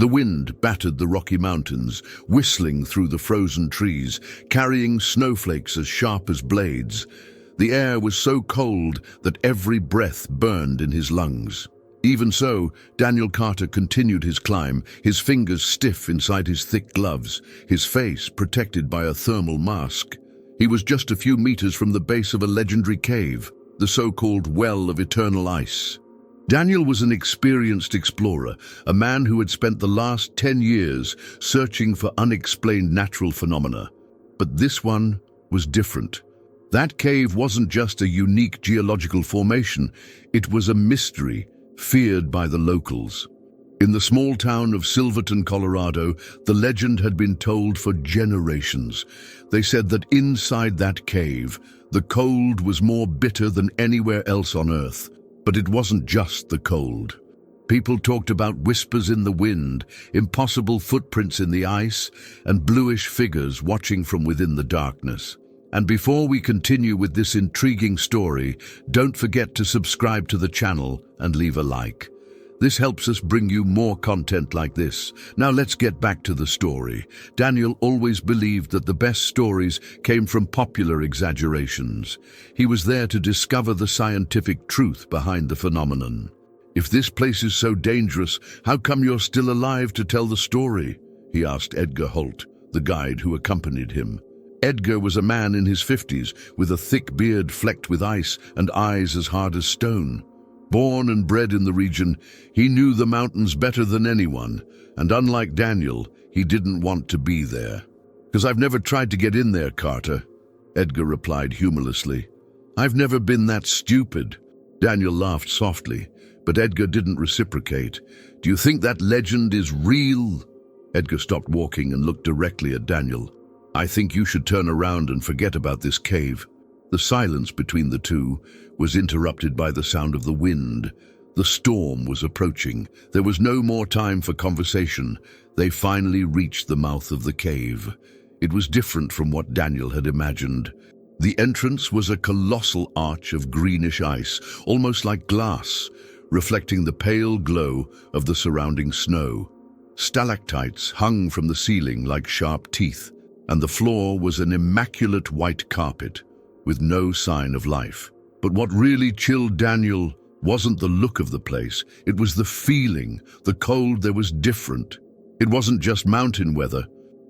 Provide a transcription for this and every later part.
The wind battered the Rocky Mountains, whistling through the frozen trees, carrying snowflakes as sharp as blades. The air was so cold that every breath burned in his lungs. Even so, Daniel Carter continued his climb, his fingers stiff inside his thick gloves, his face protected by a thermal mask. He was just a few meters from the base of a legendary cave, the so-called Well of Eternal Ice. Daniel was an experienced explorer, a man who had spent the last 10 years searching for unexplained natural phenomena. But this one was different. That cave wasn't just a unique geological formation, it was a mystery feared by the locals. In the small town of Silverton, Colorado, the legend had been told for generations. They said that inside that cave, the cold was more bitter than anywhere else on Earth. But it wasn't just the cold. People talked about whispers in the wind, impossible footprints in the ice, and bluish figures watching from within the darkness. And before we continue with this intriguing story, don't forget to subscribe to the channel and leave a like. This helps us bring you more content like this. Now let's get back to the story. Daniel always believed that the best stories came from popular exaggerations. He was there to discover the scientific truth behind the phenomenon. If this place is so dangerous, how come you're still alive to tell the story? He asked Edgar Holt, the guide who accompanied him. Edgar was a man in his 50s, with a thick beard flecked with ice and eyes as hard as stone. Born and bred in the region, he knew the mountains better than anyone, and unlike Daniel, he didn't want to be there. "'Cause I've never tried to get in there, Carter," Edgar replied humorlessly. "I've never been that stupid." Daniel laughed softly, but Edgar didn't reciprocate. "Do you think that legend is real?" Edgar stopped walking and looked directly at Daniel. "I think you should turn around and forget about this cave." The silence between the two was interrupted by the sound of the wind. The storm was approaching. There was no more time for conversation. They finally reached the mouth of the cave. It was different from what Daniel had imagined. The entrance was a colossal arch of greenish ice, almost like glass, reflecting the pale glow of the surrounding snow. Stalactites hung from the ceiling like sharp teeth, and the floor was an immaculate white carpet, with no sign of life. But what really chilled Daniel wasn't the look of the place, it was the feeling. The cold there was different. It wasn't just mountain weather,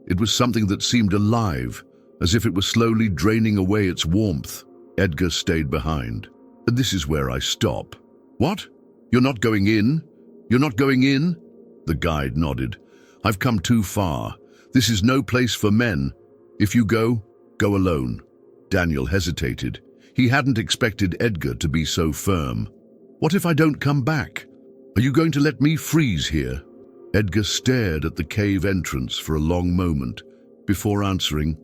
it was something that seemed alive, as if it was slowly draining away its warmth. Edgar stayed behind. "This is where I stop." "What? You're not going in? You're not going in?" The guide nodded. "I've come too far. This is no place for men. If you go, go alone." Daniel hesitated. He hadn't expected Edgar to be so firm. "What if I don't come back? Are you going to let me freeze here?" Edgar stared at the cave entrance for a long moment before answering,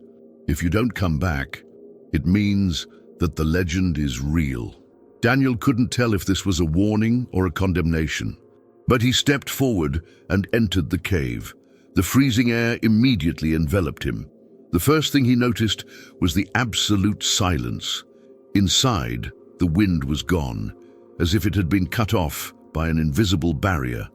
"If you don't come back, it means that the legend is real." Daniel couldn't tell if this was a warning or a condemnation, but he stepped forward and entered the cave. The freezing air immediately enveloped him. The first thing he noticed was the absolute silence. Inside, the wind was gone, as if it had been cut off by an invisible barrier.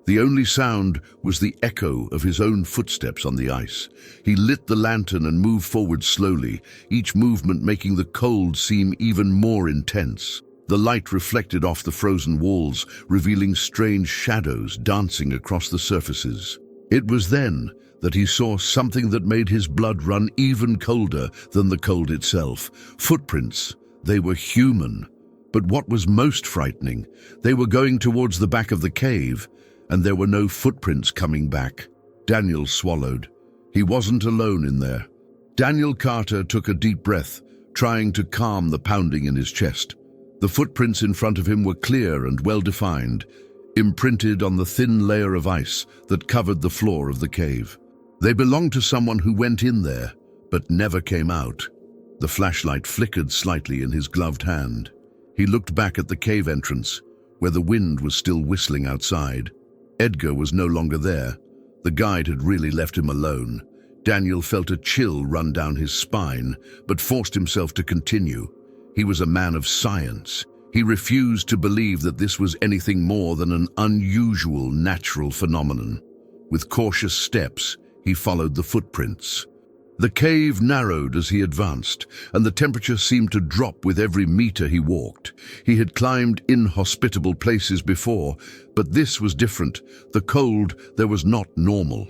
The only sound was the echo of his own footsteps on the ice. He lit the lantern and moved forward slowly, each movement making the cold seem even more intense. The light reflected off the frozen walls, revealing strange shadows dancing across the surfaces. It was then that he saw something that made his blood run even colder than the cold itself. Footprints. They were human. But what was most frightening, they were going towards the back of the cave, and there were no footprints coming back. Daniel swallowed. He wasn't alone in there. Daniel Carter took a deep breath, trying to calm the pounding in his chest. The footprints in front of him were clear and well-defined, imprinted on the thin layer of ice that covered the floor of the cave. They belonged to someone who went in there, but never came out. The flashlight flickered slightly in his gloved hand. He looked back at the cave entrance, where the wind was still whistling outside. Edgar was no longer there. The guide had really left him alone. Daniel felt a chill run down his spine, but forced himself to continue. He was a man of science. He refused to believe that this was anything more than an unusual natural phenomenon. With cautious steps, he followed the footprints. The cave narrowed as he advanced, and the temperature seemed to drop with every meter he walked. He had climbed inhospitable places before, but this was different. The cold there was not normal.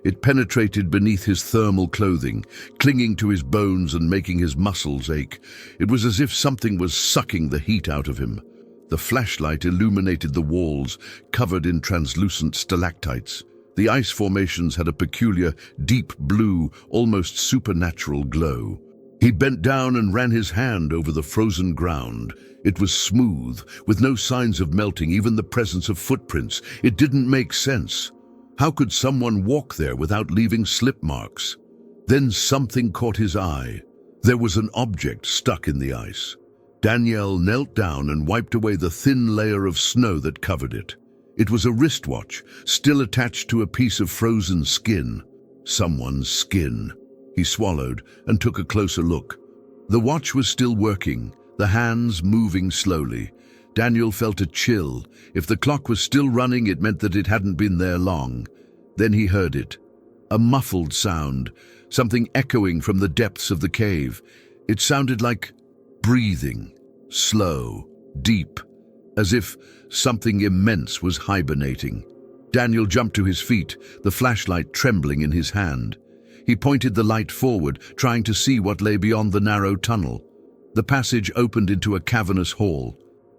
It penetrated beneath his thermal clothing, clinging to his bones and making his muscles ache. It was as if something was sucking the heat out of him. The flashlight illuminated the walls, covered in translucent stalactites. The ice formations had a peculiar, deep blue, almost supernatural glow. He bent down and ran his hand over the frozen ground. It was smooth, with no signs of melting, even the presence of footprints. It didn't make sense. How could someone walk there without leaving slip marks? Then something caught his eye. There was an object stuck in the ice. Daniel knelt down and wiped away the thin layer of snow that covered it. It was a wristwatch, still attached to a piece of frozen skin. Someone's skin. He swallowed and took a closer look. The watch was still working, the hands moving slowly. Daniel felt a chill. If the clock was still running, it meant that it hadn't been there long. Then he heard it. A muffled sound, something echoing from the depths of the cave. It sounded like breathing, slow, deep, as if something immense was hibernating. Daniel jumped to his feet, the flashlight trembling in his hand. He pointed the light forward, trying to see what lay beyond the narrow tunnel. The passage opened into a cavernous hall,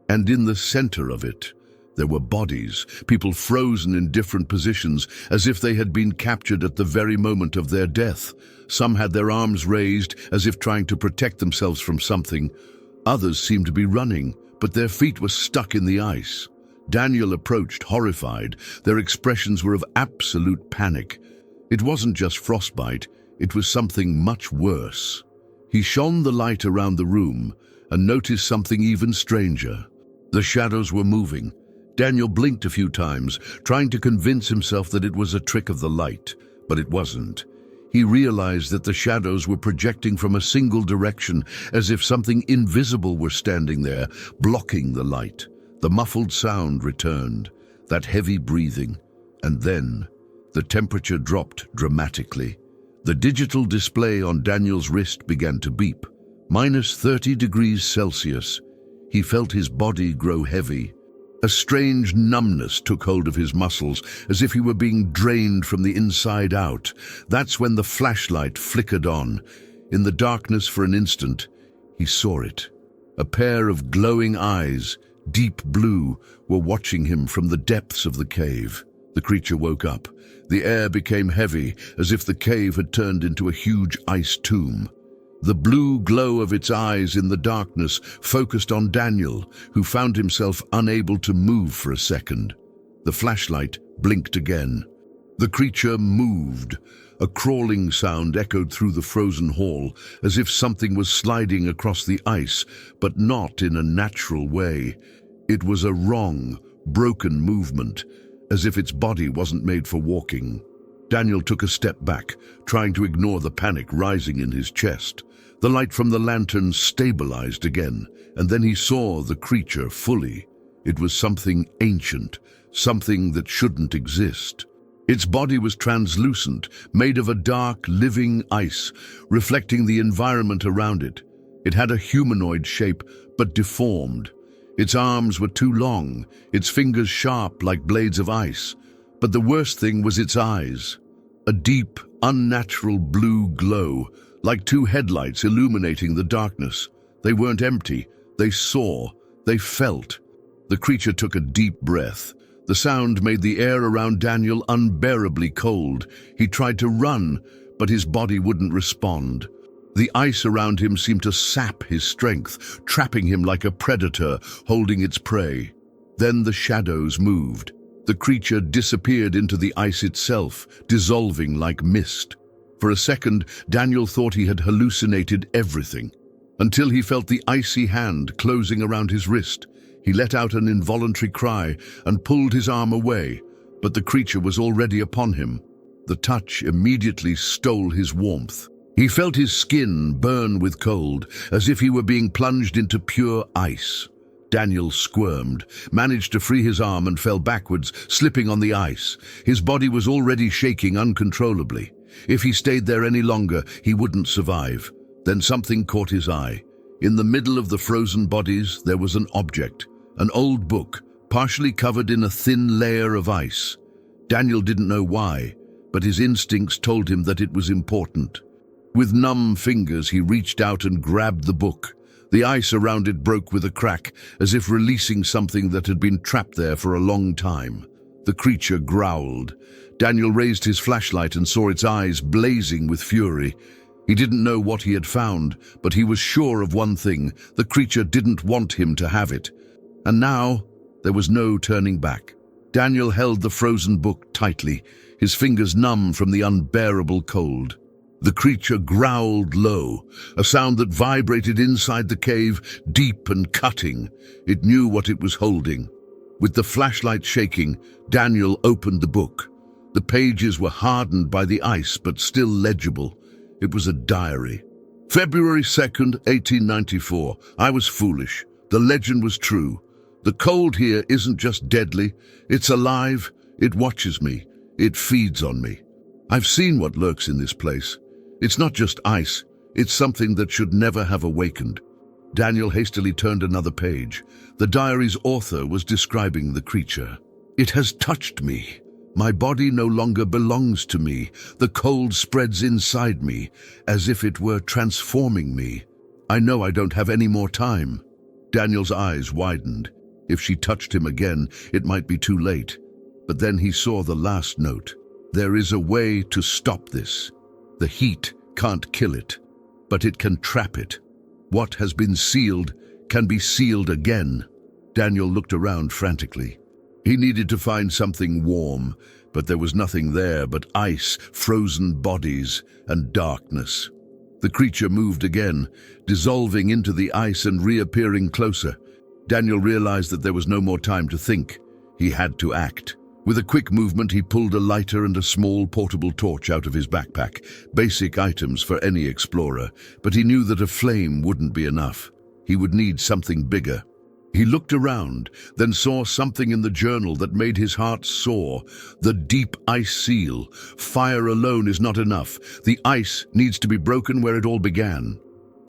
and in the center of it, there were bodies, people frozen in different positions, as if they had been captured at the very moment of their death. Some had their arms raised, as if trying to protect themselves from something. Others seemed to be running, but their feet were stuck in the ice. Daniel approached, horrified. Their expressions were of absolute panic. It wasn't just frostbite, it was something much worse. He shone the light around the room and noticed something even stranger. The shadows were moving. Daniel blinked a few times, trying to convince himself that it was a trick of the light, but it wasn't. He realized that the shadows were projecting from a single direction, as if something invisible were standing there, blocking the light. The muffled sound returned, that heavy breathing, and then the temperature dropped dramatically. The digital display on Daniel's wrist began to beep. -30 degrees Celsius. He felt his body grow heavy. A strange numbness took hold of his muscles, as if he were being drained from the inside out. That's when the flashlight flickered on. In the darkness for an instant, he saw it. A pair of glowing eyes, deep blue, were watching him from the depths of the cave. The creature woke up. The air became heavy, as if the cave had turned into a huge ice tomb. The blue glow of its eyes in the darkness focused on Daniel, who found himself unable to move for a second. The flashlight blinked again. The creature moved. A crawling sound echoed through the frozen hall, as if something was sliding across the ice, but not in a natural way. It was a wrong, broken movement, as if its body wasn't made for walking. Daniel took a step back, trying to ignore the panic rising in his chest. The light from the lantern stabilized again, and then he saw the creature fully. It was something ancient, something that shouldn't exist. Its body was translucent, made of a dark, living ice, reflecting the environment around it. It had a humanoid shape, but deformed. Its arms were too long, its fingers sharp like blades of ice. But the worst thing was its eyes. A deep, unnatural blue glow, like two headlights illuminating the darkness. They weren't empty. They saw. They felt. The creature took a deep breath. The sound made the air around Daniel unbearably cold. He tried to run, but his body wouldn't respond. The ice around him seemed to sap his strength, trapping him like a predator holding its prey. Then the shadows moved. The creature disappeared into the ice itself, dissolving like mist. For a second, Daniel thought he had hallucinated everything, until he felt the icy hand closing around his wrist. He let out an involuntary cry and pulled his arm away, but the creature was already upon him. The touch immediately stole his warmth. He felt his skin burn with cold, as if he were being plunged into pure ice. Daniel squirmed, managed to free his arm and fell backwards, slipping on the ice. His body was already shaking uncontrollably. If he stayed there any longer, he wouldn't survive. Then something caught his eye. In the middle of the frozen bodies, there was an object, an old book, partially covered in a thin layer of ice. Daniel didn't know why, but his instincts told him that it was important. With numb fingers, he reached out and grabbed the book. The ice around it broke with a crack, as if releasing something that had been trapped there for a long time. The creature growled. Daniel raised his flashlight and saw its eyes blazing with fury. He didn't know what he had found, but he was sure of one thing: the creature didn't want him to have it. And now, there was no turning back. Daniel held the frozen book tightly, his fingers numb from the unbearable cold. The creature growled low, a sound that vibrated inside the cave, deep and cutting. It knew what it was holding. With the flashlight shaking, Daniel opened the book. The pages were hardened by the ice, but still legible. It was a diary. February 2nd, 1894. I was foolish. The legend was true. The cold here isn't just deadly. It's alive. It watches me. It feeds on me. I've seen what lurks in this place. It's not just ice. It's something that should never have awakened. Daniel hastily turned another page. The diary's author was describing the creature. It has touched me. My body no longer belongs to me. The cold spreads inside me, as if it were transforming me. I know I don't have any more time. Daniel's eyes widened. If she touched him again, it might be too late. But then he saw the last note. There is a way to stop this. The heat can't kill it, but it can trap it. What has been sealed can be sealed again. Daniel looked around frantically. He needed to find something warm, but there was nothing there but ice, frozen bodies, and darkness. The creature moved again, dissolving into the ice and reappearing closer. Daniel realized that there was no more time to think. He had to act. With a quick movement, he pulled a lighter and a small portable torch out of his backpack, basic items for any explorer, but he knew that a flame wouldn't be enough. He would need something bigger. He looked around, then saw something in the journal that made his heart soar. The deep ice seal. Fire alone is not enough. The ice needs to be broken where it all began.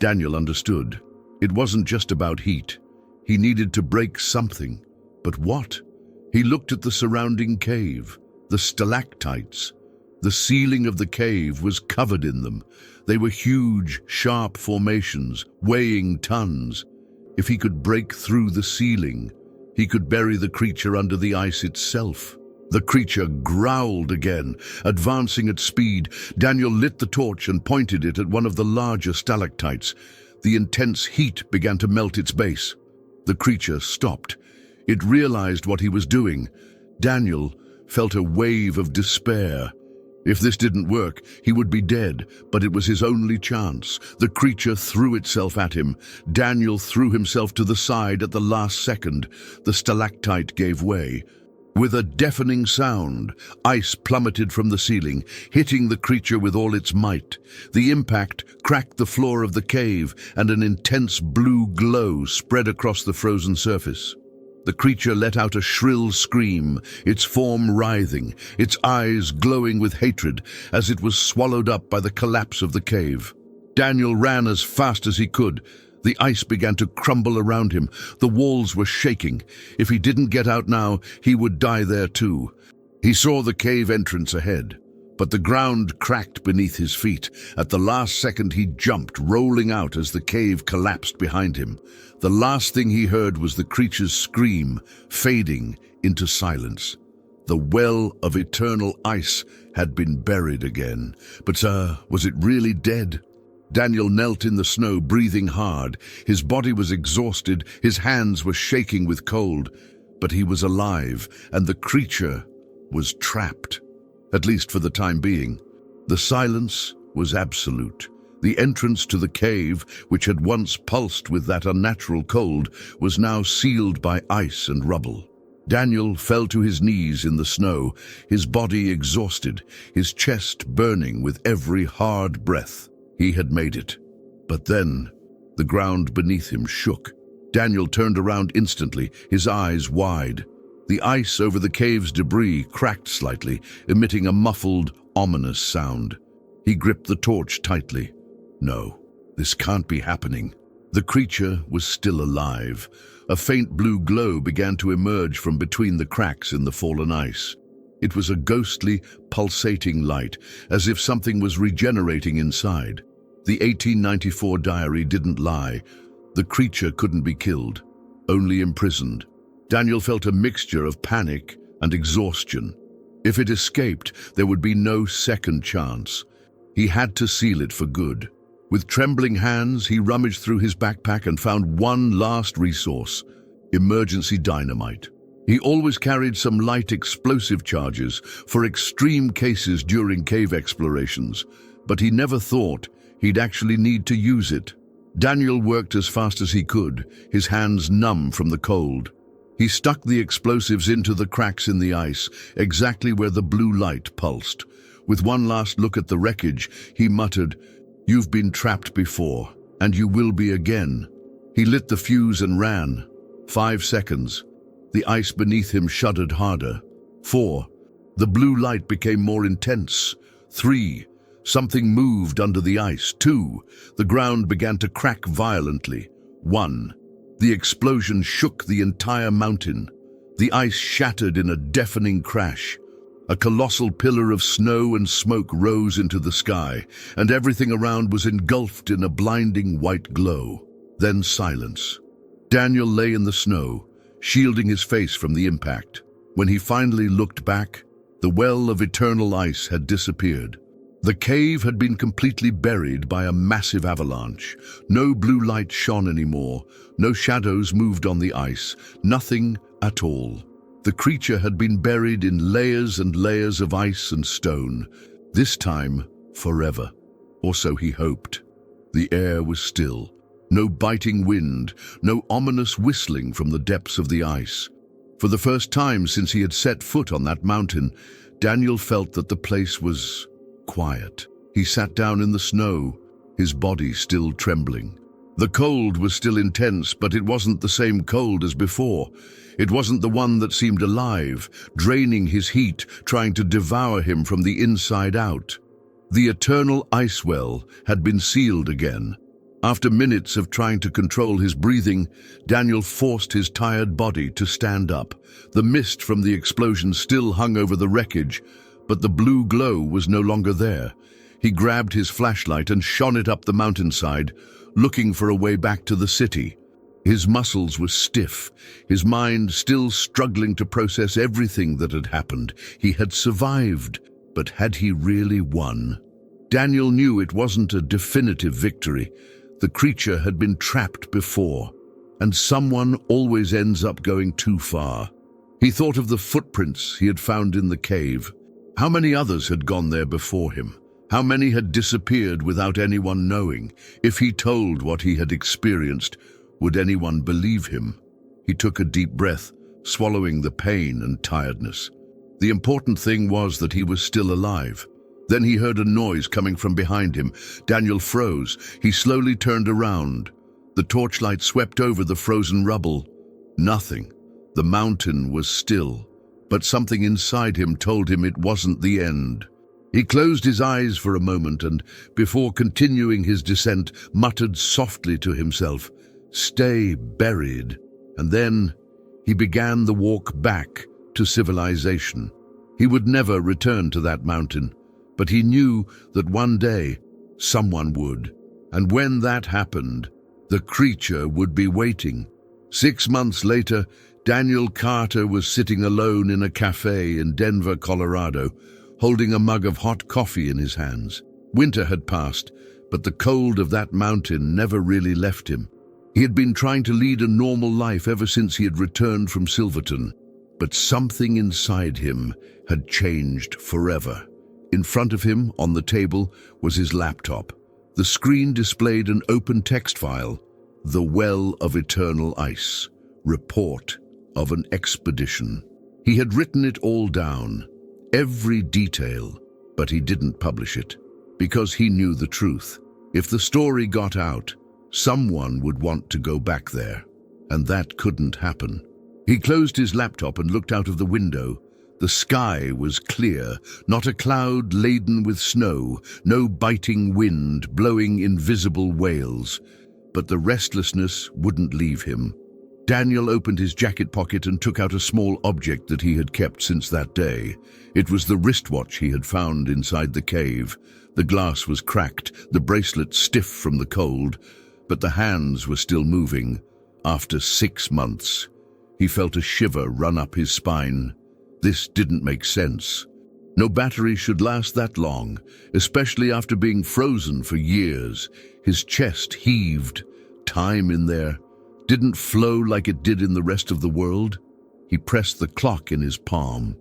Daniel understood. It wasn't just about heat. He needed to break something. But what? He looked at the surrounding cave, the stalactites. The ceiling of the cave was covered in them. They were huge, sharp formations, weighing tons. If he could break through the ceiling, he could bury the creature under the ice itself. The creature growled again, advancing at speed. Daniel lit the torch and pointed it at one of the larger stalactites. The intense heat began to melt its base. The creature stopped. It realized what he was doing. Daniel felt a wave of despair. If this didn't work, he would be dead, but it was his only chance. The creature threw itself at him. Daniel threw himself to the side at the last second. The stalactite gave way. With a deafening sound, ice plummeted from the ceiling, hitting the creature with all its might. The impact cracked the floor of the cave, and an intense blue glow spread across the frozen surface. The creature let out a shrill scream, its form writhing, its eyes glowing with hatred as it was swallowed up by the collapse of the cave. Daniel ran as fast as he could. The ice began to crumble around him. The walls were shaking. If he didn't get out now, he would die there too. He saw the cave entrance ahead, but the ground cracked beneath his feet. At the last second, he jumped, rolling out as the cave collapsed behind him. The last thing he heard was the creature's scream, fading into silence. The well of eternal ice had been buried again. But, was it really dead? Daniel knelt in the snow, breathing hard. His body was exhausted, his hands were shaking with cold. But he was alive, and the creature was trapped, at least for the time being. The silence was absolute. The entrance to the cave, which had once pulsed with that unnatural cold, was now sealed by ice and rubble. Daniel fell to his knees in the snow, his body exhausted, his chest burning with every hard breath. He had made it. But then, the ground beneath him shook. Daniel turned around instantly, his eyes wide. The ice over the cave's debris cracked slightly, emitting a muffled, ominous sound. He gripped the torch tightly. No, this can't be happening. The creature was still alive. A faint blue glow began to emerge from between the cracks in the fallen ice. It was a ghostly, pulsating light, as if something was regenerating inside. The 1894 diary didn't lie. The creature couldn't be killed, only imprisoned. Daniel felt a mixture of panic and exhaustion. If it escaped, there would be no second chance. He had to seal it for good. With trembling hands, he rummaged through his backpack and found one last resource: emergency dynamite. He always carried some light explosive charges for extreme cases during cave explorations, but he never thought he'd actually need to use it. Daniel worked as fast as he could, his hands numb from the cold. He stuck the explosives into the cracks in the ice, exactly where the blue light pulsed. With one last look at the wreckage, he muttered, "You've been trapped before, and you will be again." He lit the fuse and ran. 5 seconds. The ice beneath him shuddered harder. 4. The blue light became more intense. 3. Something moved under the ice. 2. The ground began to crack violently. 1. The explosion shook the entire mountain. The ice shattered in a deafening crash. A colossal pillar of snow and smoke rose into the sky, and everything around was engulfed in a blinding white glow. Then silence. Daniel lay in the snow, shielding his face from the impact. When he finally looked back, the well of eternal ice had disappeared. The cave had been completely buried by a massive avalanche. No blue light shone anymore, no shadows moved on the ice, nothing at all. The creature had been buried in layers and layers of ice and stone, this time forever. Or so he hoped. The air was still. No biting wind, no ominous whistling from the depths of the ice. For the first time since he had set foot on that mountain, Daniel felt that the place was quiet. He sat down in the snow, his body still trembling. The cold was still intense, but it wasn't the same cold as before. It wasn't the one that seemed alive, draining his heat, trying to devour him from the inside out. The eternal ice well had been sealed again. After minutes of trying to control his breathing, Daniel forced his tired body to stand up. The mist from the explosion still hung over the wreckage, but the blue glow was no longer there. He grabbed his flashlight and shone it up the mountainside, looking for a way back to the city. His muscles were stiff, his mind still struggling to process everything that had happened. He had survived, but had he really won? Daniel knew it wasn't a definitive victory. The creature had been trapped before, and someone always ends up going too far. He thought of the footprints he had found in the cave. How many others had gone there before him? How many had disappeared without anyone knowing? If he told what he had experienced, would anyone believe him? He took a deep breath, swallowing the pain and tiredness. The important thing was that he was still alive. Then he heard a noise coming from behind him. Daniel froze. He slowly turned around. The torchlight swept over the frozen rubble. Nothing. The mountain was still, but something inside him told him it wasn't the end. He closed his eyes for a moment and, before continuing his descent, muttered softly to himself, "Stay buried." And then he began the walk back to civilization. He would never return to that mountain, but he knew that one day someone would. And when that happened, the creature would be waiting. 6 months later, Daniel Carter was sitting alone in a cafe in Denver, Colorado, holding a mug of hot coffee in his hands. Winter had passed, but the cold of that mountain never really left him. He had been trying to lead a normal life ever since he had returned from Silverton, but something inside him had changed forever. In front of him, on the table, was his laptop. The screen displayed an open text file, "The Well of Eternal Ice, Report of an Expedition." He had written it all down, every detail, but he didn't publish it, because he knew the truth. If the story got out, someone would want to go back there. and that couldn't happen. He closed his laptop and looked out of the window. The sky was clear, not a cloud laden with snow, no biting wind blowing invisible wails. But the restlessness wouldn't leave him. Daniel opened his jacket pocket and took out a small object that he had kept since that day. It was the wristwatch he had found inside the cave. The glass was cracked, the bracelet stiff from the cold, but the hands were still moving. After 6 months, he felt a shiver run up his spine. This didn't make sense. No battery should last that long, especially after being frozen for years. His chest heaved. Time in there didn't flow like it did in the rest of the world. He pressed the clock in his palm,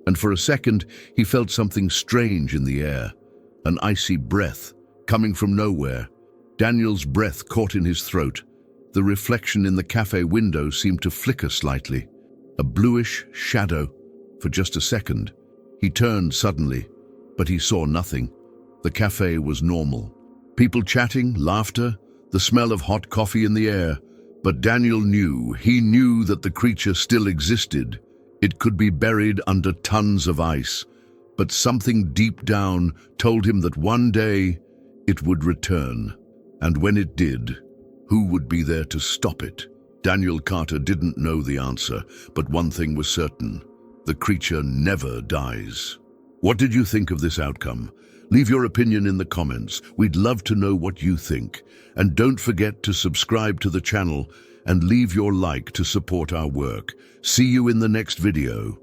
and for a second he felt something strange in the air, an icy breath coming from nowhere. Daniel's breath caught in his throat. The reflection in the cafe window seemed to flicker slightly, a bluish shadow. For just a second, he turned suddenly, but he saw nothing. The cafe was normal. People chatting, laughter, the smell of hot coffee in the air. But Daniel knew, he knew that the creature still existed. It could be buried under tons of ice, but something deep down told him that one day it would return. And when it did, who would be there to stop it? Daniel Carter didn't know the answer, but one thing was certain. The creature never dies. What did you think of this outcome? Leave your opinion in the comments. We'd love to know what you think. And don't forget to subscribe to the channel and leave your like to support our work. See you in the next video.